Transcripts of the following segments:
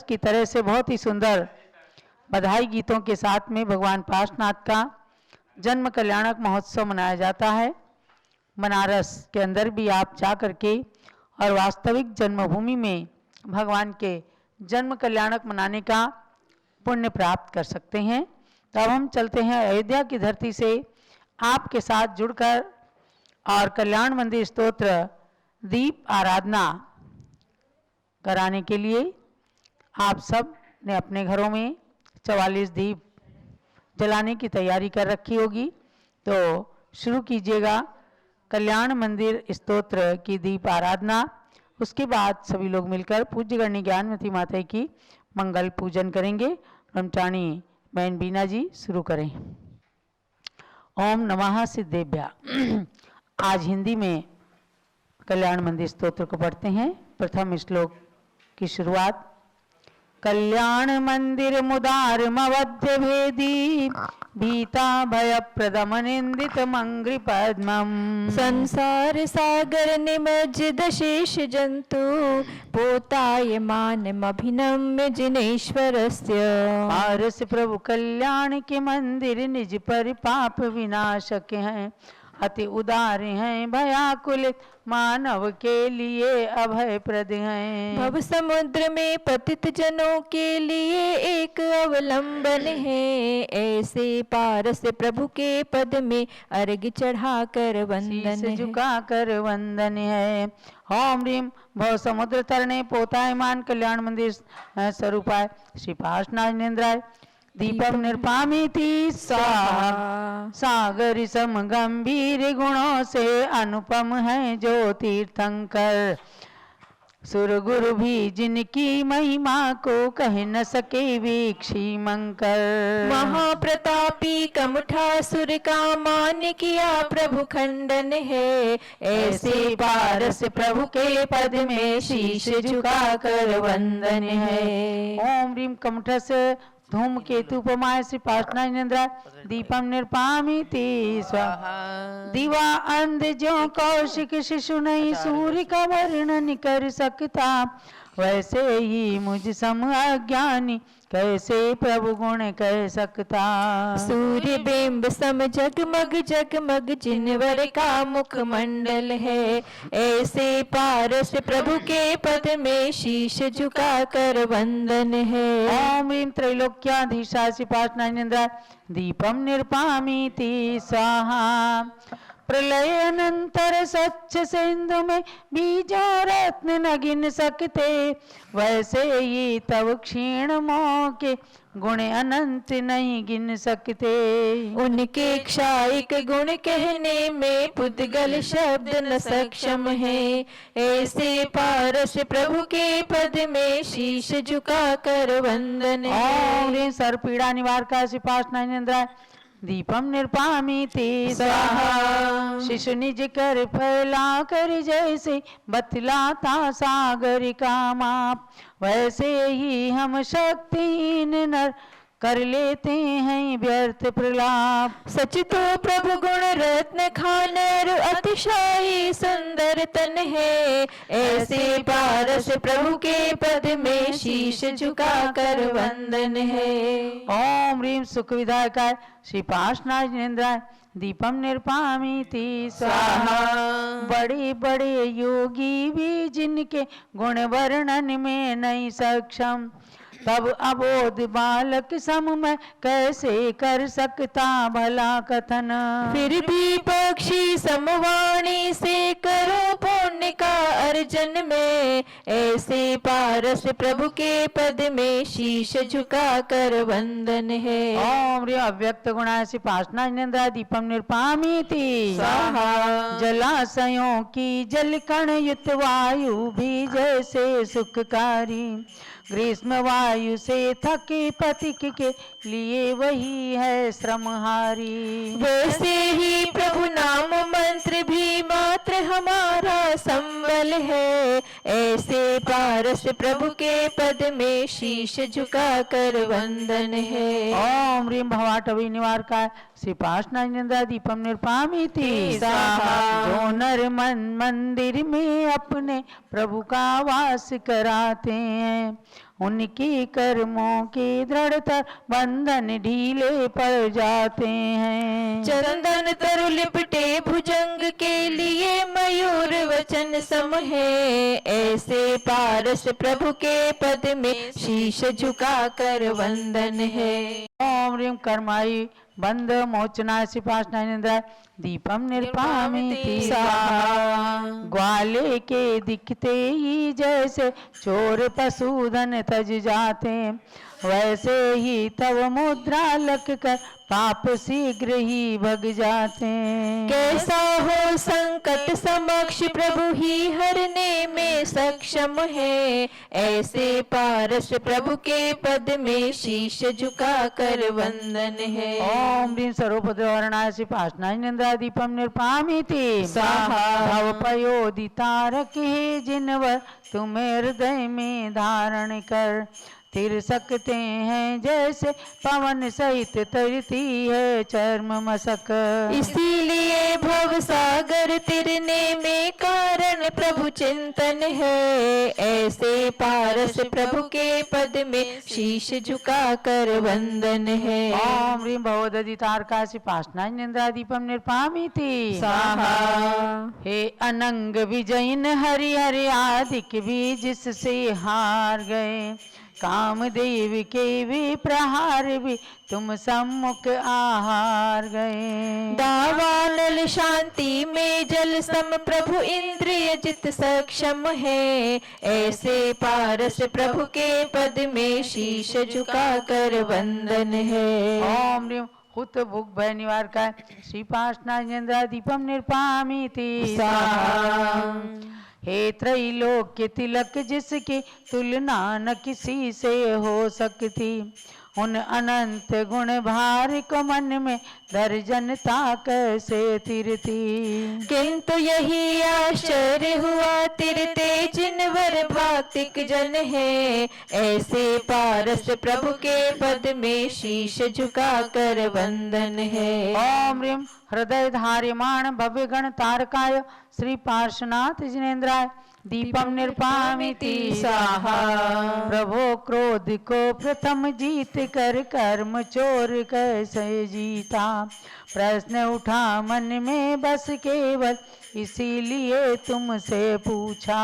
की तरह से बहुत ही सुंदर बधाई गीतों के साथ में भगवान पार्श्वनाथ का जन्म कल्याणक महोत्सव मनाया जाता है। बनारस के अंदर भी आप जा कर के और वास्तविक जन्मभूमि में भगवान के जन्म कल्याणक मनाने का पुण्य प्राप्त कर सकते हैं। तो अब हम चलते हैं अयोध्या की धरती से आपके साथ जुड़कर और कल्याण मंदिर स्तोत्र दीप आराधना कराने के लिए आप सब ने अपने घरों में 44 दीप जलाने की तैयारी कर रखी होगी। तो शुरू कीजिएगा कल्याण मंदिर स्तोत्र की दीप आराधना। उसके बाद सभी लोग मिलकर पूज्य गणनी ज्ञानमती माता की मंगल पूजन करेंगे। ब्रह्मचारी बहन बीना जी शुरू करें। ओम नमः सिद्धेभ्या। आज हिंदी में कल्याण मंदिर स्तोत्र को पढ़ते हैं। प्रथम श्लोक की शुरुआत। कल्याण मंदिर मुदार मवध्य भेदी भीता भय प्रदम निंदित मंग्रि पद्मम संसार सागर निमज्जित शेष जंतु पोतायमानमभिनम्य जिनेश्वरस्य पारस प्रभु कल्याण के मंदिर निज पर पाप विनाशक हैं, अति उदार हैं, भयाकुल मानव के लिए अभय प्रद हैं। भव समुद्र में पतित जनों के लिए एक अवलंबन है, ऐसे पारस प्रभु के पद में अर्घ्य चढ़ा कर वंदन है। झुका कर वंदन है। ओम ह्रीम भव समुद्र तरणे पोतायमान कल्याण मंदिर स्वरूपाय श्री पार्श्वनाथ दीपम निर्पामिति स्वाहा। सागर सम गंभीर गुणों से अनुपम है जो तीर्थंकर, सुर गुरु भी जिनकी महिमा को कह न सके वीक्षी मंकर। महाप्रतापी कमठासुर का मान किया प्रभु खंडन है, ऐसे पारस प्रभु के पद में शीश झुका कर वंदन है। ओम ह्रीम कमठस धूम केतुपमाय श्री पार्श्वनाथ दीपम निर्पामिति स्वाहा। दीवा अंध जो कौशिक शिशु नहीं सूर्य का वर्णन कर सकता, वैसे ही मुझ सम अज्ञानी कैसे प्रभु गुण कह सकता। सूर्य बिंब सम जगमग जगमग जिनवर का मुख मंडल है, ऐसे पारस प्रभु के पद में शीश झुका कर वंदन है। ओम ह्रीम त्रैलोक्याधीशाय श्री पार्श्वनाथ दीपम निर्पामिति स्वाहा। प्रलय अनंतर स्वच्छ सिंधु में बीजों रत्न न गिन सकते, वैसे ही तव क्षीण मोह के गुण अनंत नहीं गिन सकते। उनके क्षायिक गुण कहने में पुद्गल शब्द न सक्षम है, ऐसे पारस प्रभु के पद में शीश झुका कर वंदन है। ओम सर्वपीड़ा निवारका श्री पार्श्वनाथ दीपम निर्पामिति स्वाहा। शिशु निज कर फैला कर जैसे बतलाता सागर का माप, वैसे ही हम शक्तिहीन नर कर लेते हैं व्यर्थ प्रलाप। सच तो प्रभु गुण रत्न खानर अतिशायी सुंदर तन है, ऐसे पारस प्रभु के पद में शीश झुका कर वंदन है। ओम ह्रीम सुख विधायकाय श्री पार्श्वनाथ दीपम निर्पामिति स्वाहा। बड़े बड़े योगी भी जिनके गुण वर्णन में नहीं सक्षम, तब अबोध बालक सम में कैसे कर सकता भला कथन। फिर भी पक्षी समवाणी से करो पुण्य का अर्जन में, ऐसे पारस प्रभु के पद में शीश झुका कर वंदन है। ओम ह्रीम अव्यक्त गुणाय श्री पार्श्वनाथ दीपम निर्पामिति स्वाहा। जलाशयों की जलकण युक्त वायु भी जैसे सुखकारी, ग्रीष्म वायु से थके पथिक के लिए वही है श्रमहारी। वैसे ही प्रभु नाम मंत्र भी मात्र हमारा संबल है, ऐसे पारस प्रभु के पद में शीश झुका कर वंदन है। ओम ह्रीम भवाटवी निवारकाय श्री पार्श्वनाथ दीपम निर्पामिति स्वाहा। जो नर मंदिर में अपने प्रभु का वास कराते हैं, उनके कर्मों के दृढ़तर बंधन ढीले पड़ जाते हैं। चंदन तरु लिपटे भुजंग के लिए मयूर वचन सम है, ऐसे पारस प्रभु के पद में शीश झुका कर वंदन है। ओम ह्रीं कर्मायि बंध मोचना सिपाशना निंद्रा दीपम निर्पामिति स्वाहा। ग्वाले के दिखते ही जैसे चोर पशुधन तज जाते, वैसे ही तव मुद्रा लग कर पाप शीघ्र ही भग जाते। कैसा हो संकट समक्ष प्रभु ही हरने में सक्षम है, ऐसे पारस प्रभु के पद में शीश झुका कर वंदन है। ओम ह्रीं सर्वोपद्रवरणाय सिपाशनाय निंद्रा दीपम निर्पामिति स्वाहा। भव पयोदितारक हे जिनवर तुम्हें हृदय में धारण कर, तिर सकते हैं जैसे पवन सहित तरती है चर्म मसक। इसीलिए भव सागर तिरने में कारण प्रभु चिंतन है, ऐसे पारस प्रभु के पद में शीश झुका कर वंदन है। ओम ह्रीं भवदधितारका सिपाशनाय निंद्रा दीपम निर्पामिति स्वाहा। हे अनंग विजयन हरि हरि आदिक भी जिससे हार गए, कामदेव के भी प्रहार भी तुम सम्मुख आहार गए। दावानल शांति में जल सम प्रभु इंद्रिय जित सक्षम है, ऐसे पारस प्रभु के पद में शीश झुका कर वंदन है। ओम ह्रीं हुत भुग भय निवारकाय श्रीपाशनाय निंद्रा दीपम निर्पामिति स्वाहा। हे त्रैलोक्य तिलक जिसकी तुलना न किसी से हो सकती, उन अनंत गुण भार को मन में दर्जनता कैसे तिरती। किंतु यही आश्चर्य हुआ तिरते जिनवर भक्तिक जन है, ऐसे पारस प्रभु के पद में शीश झुका कर वंदन है। ओम ह्रीं हृदय धार्यमाण भव्य गण तारकाय श्री पार्श्वनाथ जिनेन्द्राय दीपम निर्पामिति स्वाहा। प्रभो क्रोध को प्रथम जीत कर कर्म चोर कैसे जीता, प्रश्न उठा मन में बस केवल इसीलिए तुमसे पूछा।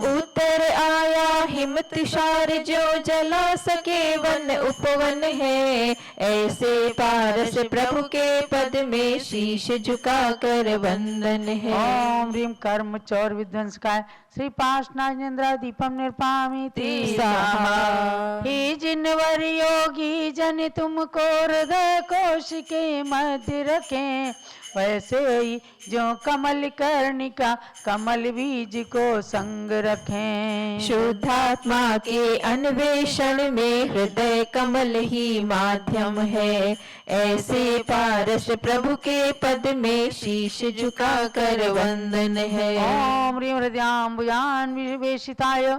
उत्तर आया हिम्मत शार जो जला सके वन उपवन है, ऐसे पारस प्रभु के पद में शीश झुका कर वंदन है। ओम ह्रीं कर्म चौर विध्वंसकाय श्री पार्श्वनाथ निंद्रा दीपम निर्पामिति स्वाहा। हे जिनवर योगी जन तुमको हृदय कोश के मध्य रखें, वैसे ही जो कमल कर्णिका कमल बीज को संग रखें। शुद्धात्मा के अन्वेषण में हृदय कमल ही माध्यम है, ऐसे पारस प्रभु के पद में शीश झुका कर वंदन है। ओम ह्रीं हृदयाम्बुजान विवेशिताय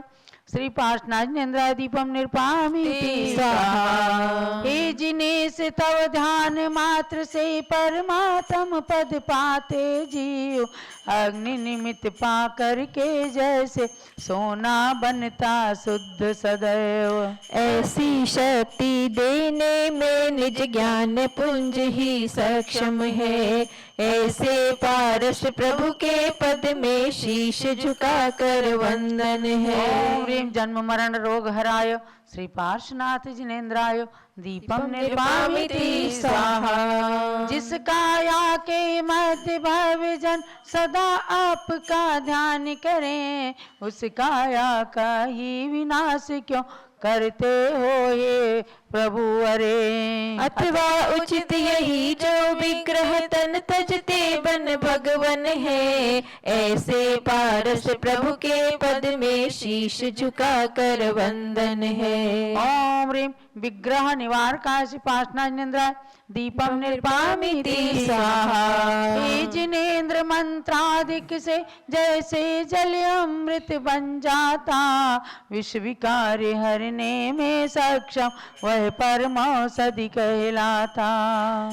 श्री पार्श्वनाथ निंद्रा दीपम निर्पामिति स्वाहा। हे जिन्हें से तव ध्यान मात्र से परमात्म पद पाते जीव, अग्नि निमित्त पा करके जैसे सोना बनता शुद्ध सदैव। ऐसी शक्ति देने में निज ज्ञान पुंज ही सक्षम है, ऐसे पारस प्रभु के पद में शीश झुका कर वंदन है। ओम ह्रीं जन्म मरण रोग हराय श्री पार्श्वनाथ जिनेन्द्राय दीपम निर्पामिति स्वाहा। जिस काया के मध्य भव जन सदा आपका ध्यान करें, उस काया का ही विनाश क्यों करते हो ये प्रभु अरे। अथवा उचित यही जो विग्रह तन तजते बन भगवन है, ऐसे पारस प्रभु के पद में शीश झुका कर वंदन है। ओम ह्रीं विग्रह निवारकाय पार्श्वनाथ निंद्राय दीपम निर्पामिति स्वाहा। हे जिनेन्द्र मंत्रादिक से जैसे जल अमृत बन जाता, विश्व विकार हरने में सक्षम वह वह परमौषधि कहलाता।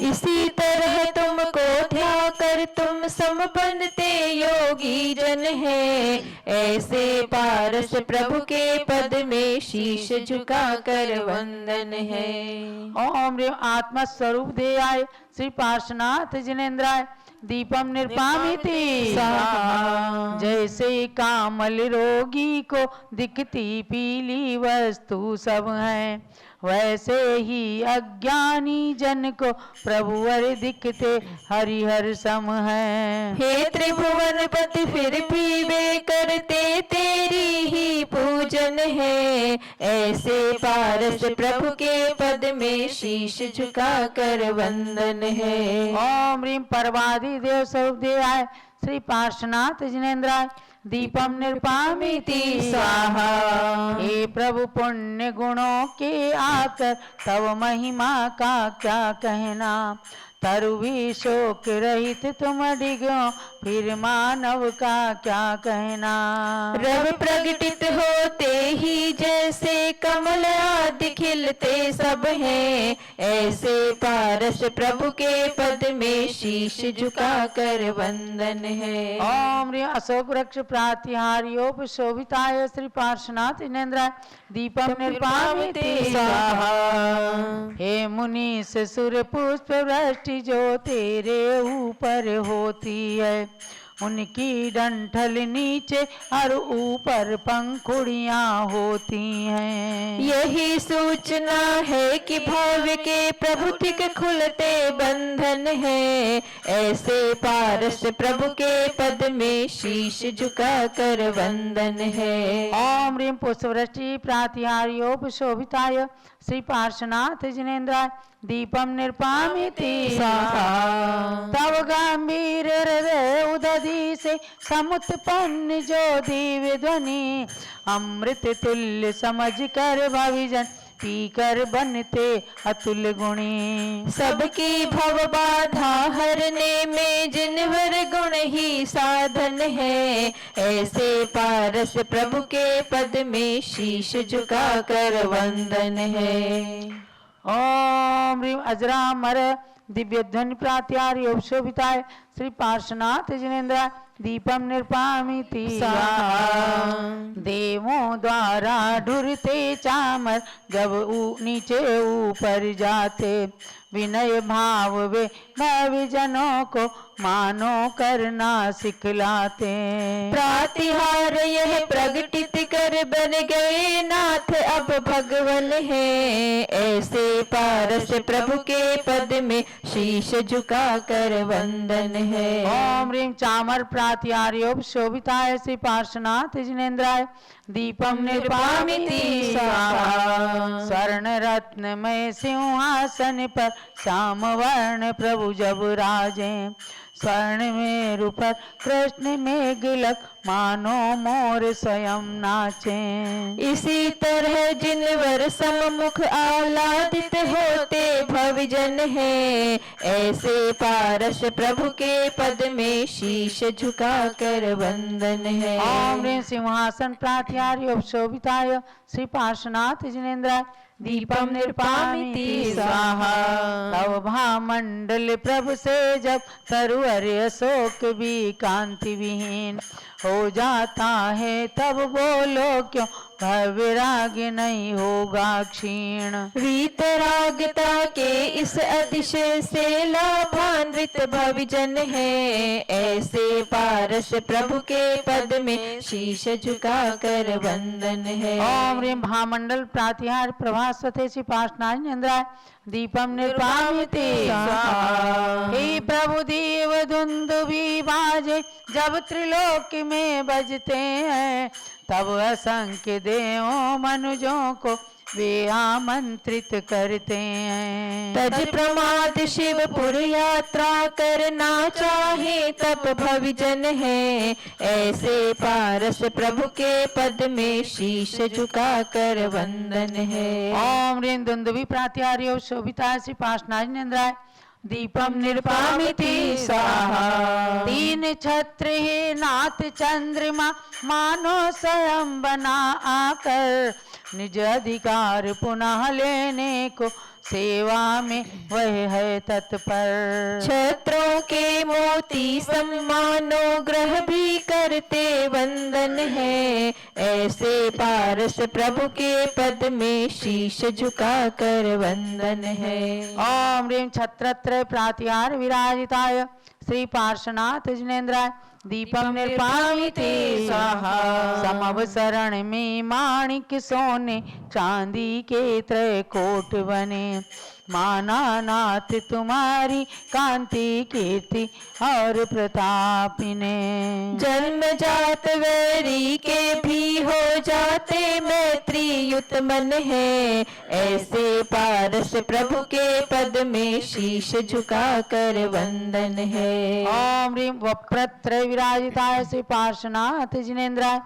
इसी तरह तुमको ध्या कर तुम सम बनते योगी जन है, ऐसे पारस प्रभु के पद में शीश झुका कर वंदन है। ओम ह्रीं आत्मा स्वरूप दे आए श्री पार्श्वनाथ जिनेन्द्राय दीपम निर्पामिति स्वाहा। जैसे कामल रोगी को दिखती पीली वस्तु सब है, वैसे ही अज्ञानी जन को प्रभुवर दिखते हरिहर सम है। हे त्रिभुवन पति फिर भी वे करते तेरी ही पूजन है, ऐसे पारस प्रभु के पद में शीश झुका कर वंदन है। ओम ह्रीं परवादि देव स्वरूप दे आए श्री पार्श्वनाथ जिनेन्द्राय दीपम निर्पामिति स्वाहा। हे प्रभु पुण्य गुणों के आकर तव महिमा का क्या कहना, तरुवी शोक रहित तुम डिगो फिर मानव का क्या कहना। रव प्रगटित होते ही जैसे कमल आदि खिलते सब हैं, ऐसे पारस प्रभु के पद में शीश झुका कर वंदन है। ओम ह्रीं अशोक वृक्ष प्रातिहार्योप शोभिताय श्री पार्श्वनाथ जिनेन्द्राय दीपम निर्पामिति स्वाहा। हे मुनीश सुर पुष्प वृष्टि जो तेरे ऊपर होती है, उनकी डंठल नीचे और ऊपर पंखुड़ियां होती हैं। यही सूचना है कि भव्य के प्रभु थिक खुलते बंधन है, ऐसे पारस प्रभु के पद में शीश झुका कर वंदन है। ओम ह्रीं पुष्पवृष्टि प्रातिहार्योप शोभिताय श्री पार्श्वनाथ जिनेन्द्राय दीपम निर्पामिति स्वाहा। तव गंभीर हृदय उदधि से समुत्पन्न जो दिव्य ध्वनि, अमृत तुल्य समझ कर भविजन पीकर बनते अतुल गुणी। सबकी भव बाधा हरने में जिनवर गुण ही साधन है, ऐसे पारस प्रभु के पद में शीश झुका कर वंदन है। ओम ह्रीं अजरामर दिव्य ध्वनि प्रात्यार्य शोभिताय श्री पार्श्वनाथ जिनेन्द्राय दीपम निर्पामिति स्वाहा। देवों द्वारा ढुरते चामर जब नीचे ऊपर जाते, विनय भाव वे भविजनों को मानो करना सिखलाते। प्रातिहार यह प्रगटित कर बन गए नाथ अब भगवन है, ऐसे पारस प्रभु के पद में शीश झुका कर वंदन है। ओम ह्रीं चामर प्रात्यार्योप शोभिताय श्री पार्श्वनाथ जिनेन्द्राय दीपम निर्पामिति स्वाहा। स्वर्ण रत्नमय सिंहासन पर श्याम वर्ण प्रभु जब राजे, स्वर्ण मेरु पर कृष्ण में गिलक मानो मोर स्वयं नाचे। इसी तरह जिनवर सम्मुख आह्लादित होते भविजन है, ऐसे पारस प्रभु के पद में शीश झुका कर वंदन है। ओम ह्रीं सिंहासन प्रात्यार्य शोभिताय श्री पार्श्वनाथ जिनेन्द्राय दीपम निर्पामिति स्वाहा। तव भामंडल प्रभु से जब तरुअर अशोक भी कांति विहीन हो जाता है, तब बोलो क्यों भविराग नहीं होगा क्षीण। वीतरागता के इस अतिशय से लाभान्वित भविजन है, ऐसे पारस प्रभु के पद में शीश झुका कर वंदन है। ओम ह्रीं भामंडल प्रातिहार प्रभास्वते श्री पार्श्वनाथ जिनेन्द्राय दीपम निर्पामिति स्वाहा। हे प्रभु देव धुंदुभि बाजे जब त्रिलोक में बजते हैं, तब असंख्य देवों मनुजों को वे आमंत्रित करते हैं। तज प्रमाद शिवपुर यात्रा करना चाहे तब भविजन है, ऐसे पारस प्रभु के पद में शीश झुका कर वंदन है। ओम ह्रीं दुंदुभि प्रात्यार्य शोभिताय श्री पार्श्वनाथ जिनेन्द्राय दीपम निर्पामिति स्वाहा। तीन छत्र हे नाथ चंद्रमा मानो स्वयं बना आकर, निज अधिकार पुनः लेने को सेवा में वह है तत्पर। छत्रों के मोती सम्मानो ग्रह भी करते वंदन है, ऐसे पारस प्रभु के पद में शीश झुका कर वंदन है। ओम ह्रीं छत्रत्रय प्रातिहार विराजिताय श्री पार्श्वनाथ जिनेन्द्राय दीपम निर्पामिते स्वाहा। समवसरण में माणिक सोने चांदी के त्रैकोट बने, माना नाथ तुम्हारी कांति कीर्ति और प्रताप ने। जन्मजात वैरी के भी हो जाते मैत्री युत मन है, ऐसे पारस प्रभु के पद में शीश झुका कर वंदन है। ओम ह्रीं वप्रत्रय विराजिताय श्री पार्श्वनाथ जिनेन्द्राय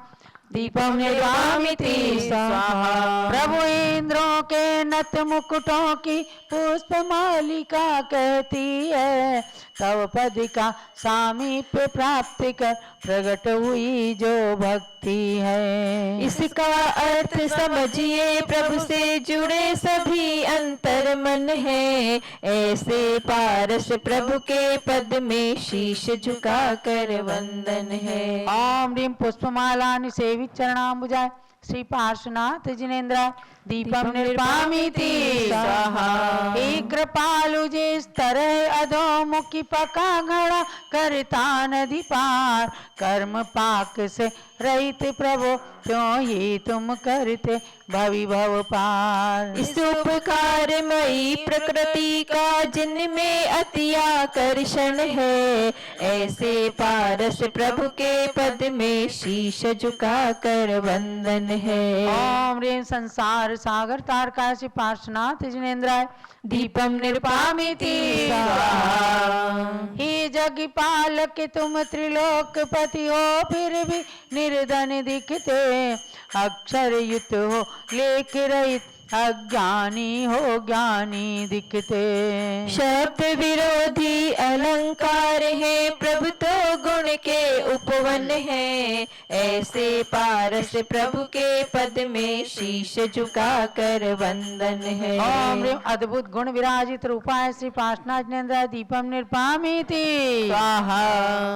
दीपम निर्वामिति स्वाहा। प्रभु इंद्रों के नत मुकुटों की पुष्प मालिका कहती है, तव पद का सामीप्य प्राप्त कर प्रकट हुई जो भक्ति है। इसका अर्थ समझिए प्रभु से जुड़े सभी अंतर मन है, ऐसे पारस प्रभु के पद में शीश झुका कर वंदन है। ओम ह्रीं पुष्पमाला निसेवित चरणाम्बुजाय श्री पार्श्वनाथ जिनेन्द्राय दीपम निर्पामिति स्वाहा। हे कृपालु जिस तरह अधोमुखी पका घड़ा करता नदी पार, कर्म पाक से रहित प्रभु क्यों ही तुम करते भवि भव पार। इस उपकारमयी प्रकृति का जिनमें अति आकर्षण है, ऐसे पारस प्रभु के पद में शीश झुका कर वंदन है। ओम ह्रीं संसार सागर तारका श्री पार्श्वनाथ जिनेन्द्राय दीपम निर्पामिति स्वाहा। हे जग पालक तुम त्रिलोकपति हो, फिर भी निर्धन दिखते, अक्षर युत हो लेख रहित अज्ञानी हो ज्ञानी दिखते। शब्द विरोधी अलंकार है प्रभु तो गुण के उपवन है, ऐसे पारस प्रभु के पद में शीश झुका कर वंदन है। ओम ह्रीं अद्भुत गुण विराजित रूपाय श्री पार्श्वनाथ जिनेन्द्राय दीपम निर्पामिति स्वाहा।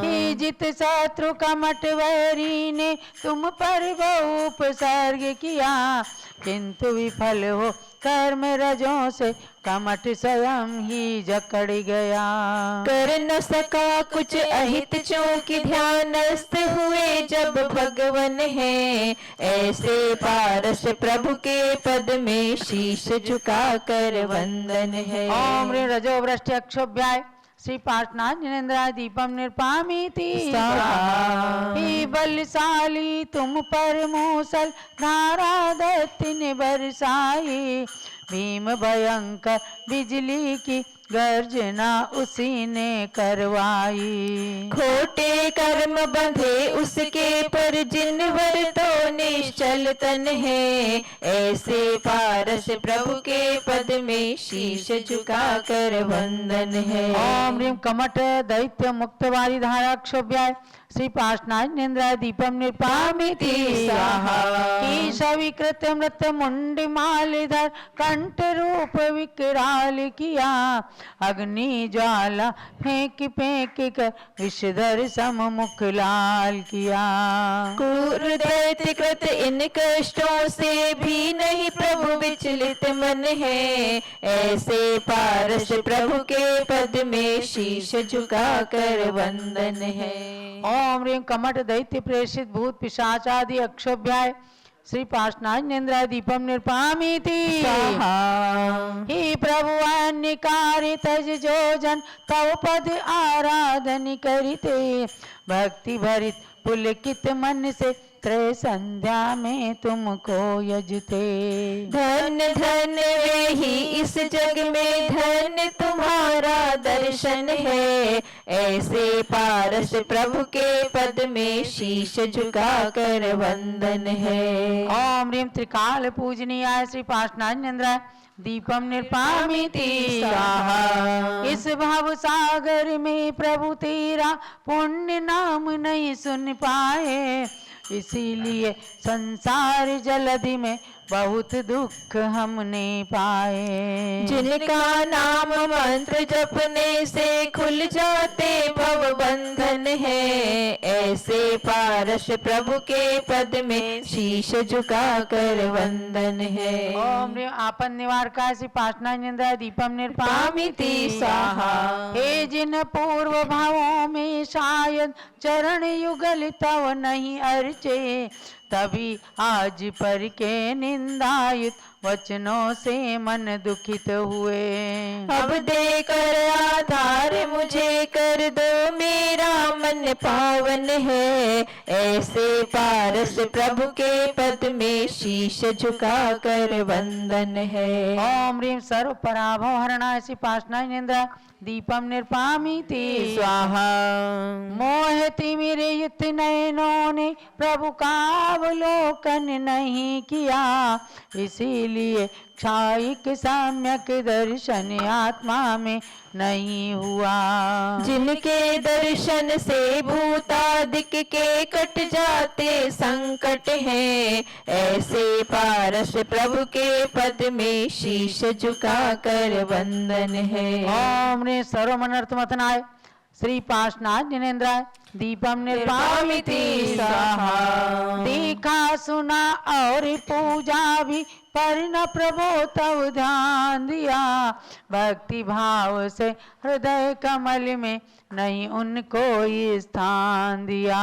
हे जित शत्रु कमट वैरी ने तुम पर बहु उपसर्ग किया, किंतु विफल हो कर्म रजों से कमट स्वयं ही जकड़ गया। कर न सका कुछ अहित चूंकि ध्यानस्थ हुए जब भगवन है, ऐसे पारस प्रभु के पद में शीश झुका कर वंदन है। ओम ह्रीं रजो वृष्टि अक्षोभ्याय श्री पार्श्वनाथ जिनेन्द्राय दीपम निर्पामिति स्वाहा। हे बलशाली तुम पर मूसल धारा दत्त ने बरसाई, भीम भयंकर बिजली की गर्जना उसी ने करवाई। खोटे कर्म बंधे उसके पर जिनवर तो निश्चल तन है, ऐसे पारस प्रभु के पद में शीश झुका कर वंदन है। ओम ह्रीं कमठ दैत्य मुक्त वाली धारा क्षोभ्याय श्री पार्श्वनाथ जिनेन्द्राय दीपम निर्पामिति स्वाहा। केशविकृत मृत मुंड मालधर कंठ रूप विकराल किया, अग्नि ज्वाला फेंक फेंक कर विषधर सममुख लाल किया। क्रूर दैत्य कृत इन कष्टों से भी नहीं प्रभु विचलित मन है, ऐसे पारस प्रभु के पद में शीश झुका कर वंदन है। ओम ह्रीं कमठ दैत्य प्रेषित भूत पिशाच आदि अक्षोभ्याय श्री पार्श्वनाथ जिनेन्द्राय दीपम निर्पामिति स्वाहा। हे प्रभु अन्य कार्य तज जो जन तव पद आराधन करिते, भक्ति भरित पुलकित मन से त्रय संध्या में तुमको यजते। धन धन वे ही इस जग में धन तुम्हारा दर्शन है, ऐसे पारस प्रभु के पद में शीश झुका कर वंदन है। ओम ह्रीं त्रिकाल पूजनीयाय श्री पार्श्वनाथ जिनेन्द्राय दीपम निर्पामिति स्वाहा। इस भाव सागर में प्रभु तेरा पुण्य नाम नहीं सुन पाए, इसीलिए संसार जलधि में बहुत दुख हमने पाए। जिनका नाम मंत्र जपने से खुल जाते भव बंधन है, ऐसे पारस प्रभु के पद में शीश झुका कर वंदन है। ओम ह्रीं आपन निवारकाय श्री पाशनानिंदा दीपम निर्पामिति स्वाहा। हे जिन पूर्व भावों में शायद चरण युगल तव नहीं अर्चे, तभी आज पर के निंदायुत वचनों से मन दुखित हुए। अब देकर आधार मुझे कर दो, मेरा मन पावन है, ऐसे पारस प्रभु के पद में शीश झुका कर वंदन है। ओम ह्रीं सर्व पराभव हरणाय श्री पाशनाय निंदा दीपम निर्पामिति स्वाहा। मोह तिमिरयुत नयनों ने प्रभु का अवलोकन नहीं किया, इसीलिए क्षायिक सम्यक दर्शन आत्मा में नहीं हुआ। जिनके दर्शन से भूतादिक के कट जाते संकट हैं, ऐसे पारस प्रभु के पद में शीश झुका कर वंदन है। ओम ह्रीं सर्व मनर्थ मथनाय श्री पाशनाथ जिनेन्द्राय दीपम निर्पामिति स्वाहा। देखा सुना और पूजा भी पर न प्रभो तव ध्यान दिया, भक्ति भाव से हृदय कमल में नहीं उनको स्थान दिया।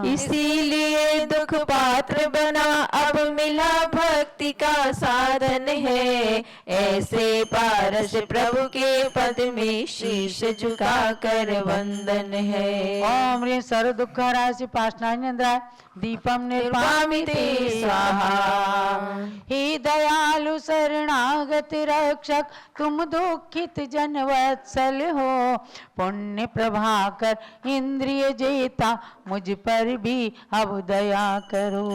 इसीलिए दुख पात्र बना, अब मिला भक्ति का साधन है, ऐसे पारस प्रभु के पद में शीश झुका कर वंदन है। ओम ह्रीं सर्व दुख हराय श्री पाशनानिंद्राय दीपम निर्पामिति स्वाहा। हे दयालु शरणागत रक्षक तुम दुखित जन वत्सल हो, पुण्य प्रभाकर इंद्रिय जेता मुझ पर भी अब दया करो।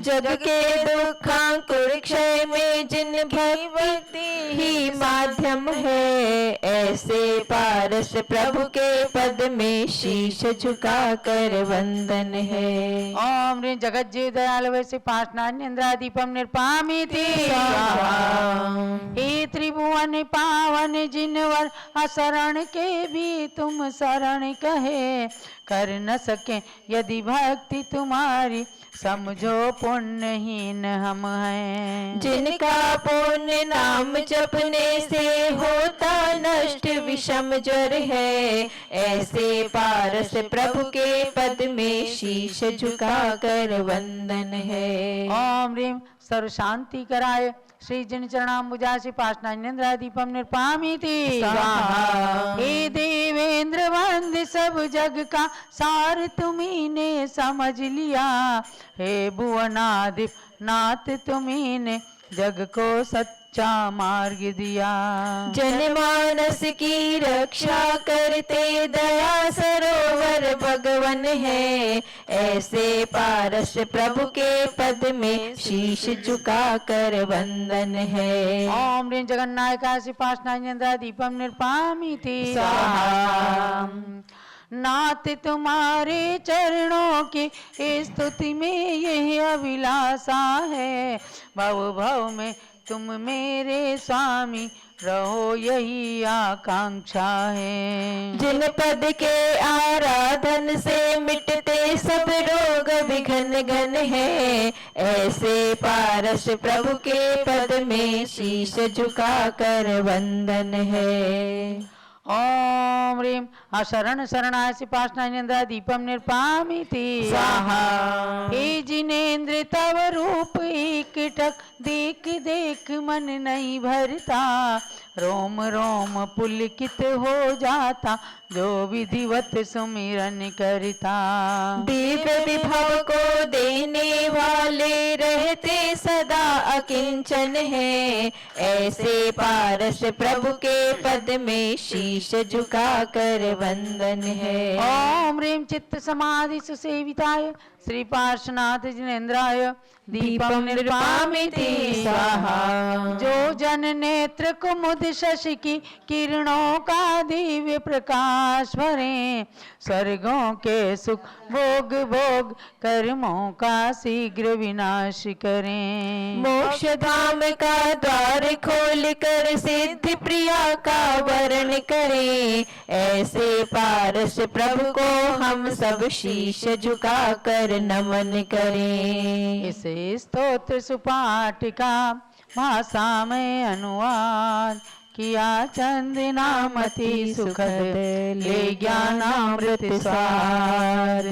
जग के दुखांकुर क्षय में जिन भक्ति ही माध्यम है, ऐसे पारस प्रभु के पद में शीश झुका कर वंदन है। ओम ह्रीं जगत जीव दयाल वैसे पाशनानिंद्रा दीपम निर्पामिति स्वाहा। हे त्रिभुवन पावन जिनवर असरण के भी तुम शरण कहे, कर न सके यदि भक्ति तुम्हारी समझो पुण्यहीन हम हैं। जिनका पुण्य नाम जपने से होता नष्ट विषम ज्वर है, ऐसे पारस प्रभु के पद में शीश झुका कर वंदन है। ओम ह्रीं सर्व शांति कराय श्री जिन चरणाम्बुजा श्री पाशनानिंद्रा दीपम निर्पामिति स्वाहा। हे देवेंद्र वंद सब जग का सार तुम्ही ने समझ लिया, हे भुवनाधिप नाथ तुम्ही ने जग को सच्चा मार्ग दिया। जनमानस की रक्षा करते दया सरोवर भगवन है, ऐसे पारस प्रभु के पद में शीश झुका कर वंदन है। ओम ह्रीं जगन्नायका श्री पाशनानिंद्रा दीपम निर्पामिति स्वाहा। नाथ तुम्हारे चरणों की स्तुति में यह अभिलाषा है, भव भव में तुम मेरे स्वामी रहो यही आकांक्षा है। जिन पद के आराधन से मिटते सब रोग विघ्न घन है, ऐसे पारस प्रभु के पद में शीश झुका कर वंदन है। ओम ह्रीं शरण शरणाय श्री पाशनानिंद्रा दीपम निर्पामिति स्वाहा। हे जिनेन्द्र तव रूप एकटक देख देख मन नहीं भरता, रोम रोम पुलकित हो जाता जो विधिवत सुमिरन करता। दिव्य विभव को देने वाले रहते सदा अकिंचन है, ऐसे पारस प्रभु के पद में शीश झुका कर वंदन है। ओम ह्रीं चित्त समाधि सुसेविताय श्री पार्श्वनाथ जिनेन्द्राय दीपम निर्वापिते स्वाहा। जो जन नेत्र कुमुद शशि की किरणों का दिव्य प्रकाश भरे, स्वर्गों के सुख भोग भोग कर्मों का शीघ्र विनाश करें। मोक्ष धाम का द्वार खोल कर सिद्धि प्रिया का वर्ण करें, ऐसे पारस प्रभु को हम सब शीश झुका कर नमन करें। इस स्तोत्र सुपाठिका भाषा में अनुवाद किया चंदनामति सुखद ले ज्ञानामृत स्वाद।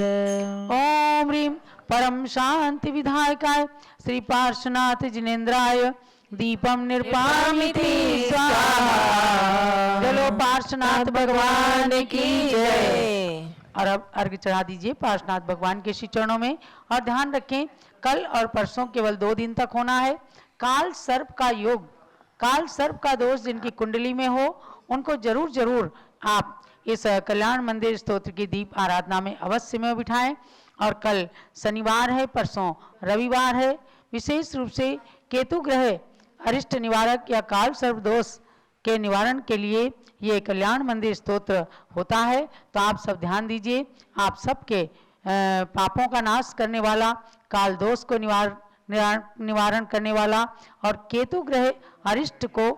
ओम ह्रीं परम शांति विधायकाय श्री पार्श्वनाथ जिनेन्द्राय दीपम निर्वापिते स्वाहा। चलो पार्श्वनाथ भगवान की जय। और अब अर्घ चढ़ा दीजिए पार्श्वनाथ भगवान के श्री चरणों में। और ध्यान रखें कल और परसों केवल 2 दिन तक होना है। काल सर्प का योग, काल सर्प का दोष जिनकी कुंडली में हो उनको जरूर जरूर आप इस कल्याण मंदिर स्तोत्र की दीप आराधना में अवश्य में बिठाएं। और कल शनिवार है, परसों रविवार है। विशेष रूप से केतु ग्रह अरिष्ट निवारक या काल सर्प दोष के निवारण के लिए ये कल्याण मंदिर स्तोत्र होता है। तो आप सब ध्यान दीजिए। आप सबके पापों का नाश करने वाला, काल दोष को निवारण करने वाला और केतु ग्रह अरिष्ट को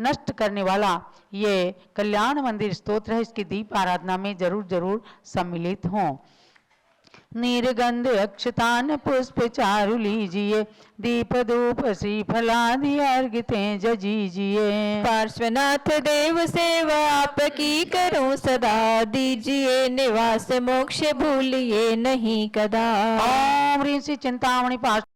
नष्ट करने वाला ये कल्याण मंदिर स्तोत्र है। इसकी दीप आराधना में जरूर जरूर सम्मिलित हों। निर्गंध अक्षतान पुष्प चारु लीजिए, दीप धूप श्रीफलादि अर्घ्य तेज जजीजिए। पार्श्वनाथ देव सेवा आपकी करूं सदा, दीजिए निवास मोक्ष भूलिए नहीं कदा। ओम ह्रीं श्री चिंतामणि पार्श्व